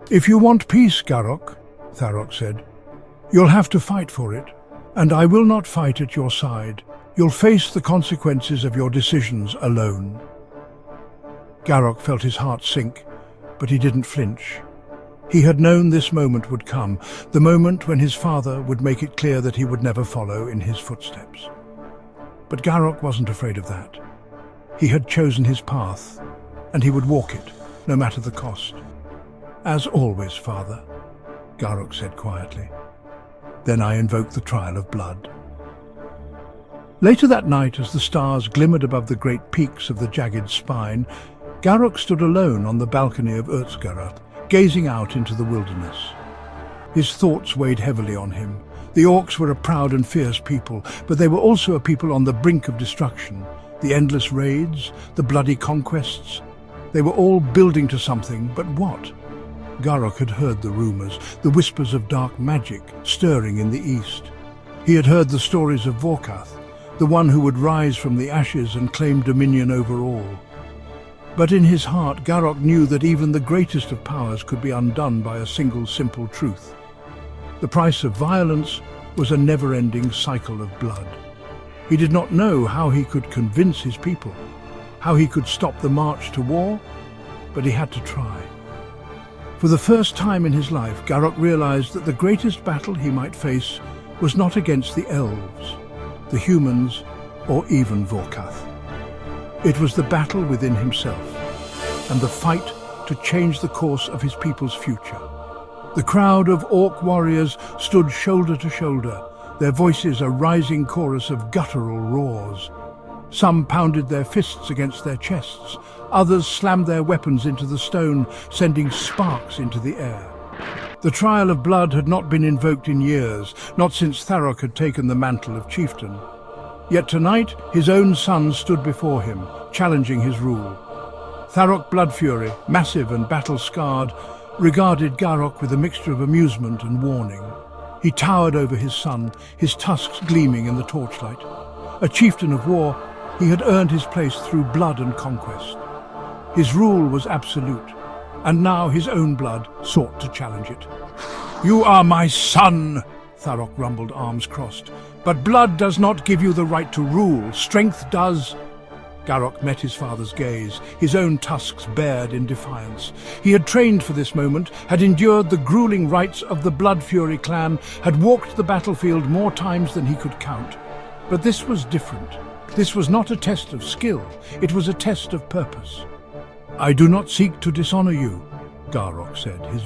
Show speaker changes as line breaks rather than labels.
"If you want peace, Garok," Tharok said, "you'll have to fight for it, and I will not fight at your side. You'll face the consequences of your decisions alone." Garok felt his heart sink, but he didn't flinch. He had known this moment would come, the moment when his father would make it clear that he would never follow in his footsteps. But Garok wasn't afraid of that. He had chosen his path, and he would walk it, no matter the cost. "As always, father," Garok said quietly. "Then I invoke the trial of blood." Later that night, as the stars glimmered above the great peaks of the jagged spine, Garok stood alone on the balcony of Urzgarath, gazing out into the wilderness. His thoughts weighed heavily on him. The Orcs were a proud and fierce people, but they were also a people on the brink of destruction. The endless raids, the bloody conquests, they were all building to something, but what? Garok had heard the rumors, the whispers of dark magic stirring in the east. He had heard the stories of Vorkath, the one who would rise from the ashes and claim dominion over all. But in his heart, Garok knew that even the greatest of powers could be undone by a single simple truth. The price of violence was a never-ending cycle of blood. He did not know how he could convince his people, how he could stop the march to war, but he had to try. For the first time in his life, Garok realized that the greatest battle he might face was not against the elves, the humans, or even Vorkath. It was the battle within himself, and the fight to change the course of his people's future. The crowd of Orc warriors stood shoulder to shoulder, their voices a rising chorus of guttural roars. Some pounded their fists against their chests, others slammed their weapons into the stone, sending sparks into the air. The trial of blood had not been invoked in years, not since Tharok had taken the mantle of chieftain. Yet tonight, his own son stood before him, challenging his rule. Tharok Bloodfury, massive and battle-scarred, regarded Garok with a mixture of amusement and warning. He towered over his son, his tusks gleaming in the torchlight. A chieftain of war, he had earned his place through blood and conquest. His rule was absolute, and now his own blood sought to challenge it. "You are my son," Tharok rumbled, arms crossed. "But blood does not give you the right to rule. Strength does." Garok met his father's gaze, his own tusks bared in defiance. He had trained for this moment, had endured the grueling rites of the Bloodfury clan, had walked the battlefield more times than he could count. But this was different. This was not a test of skill, it was a test of purpose. "I do not seek to dishonor you," Garok said, his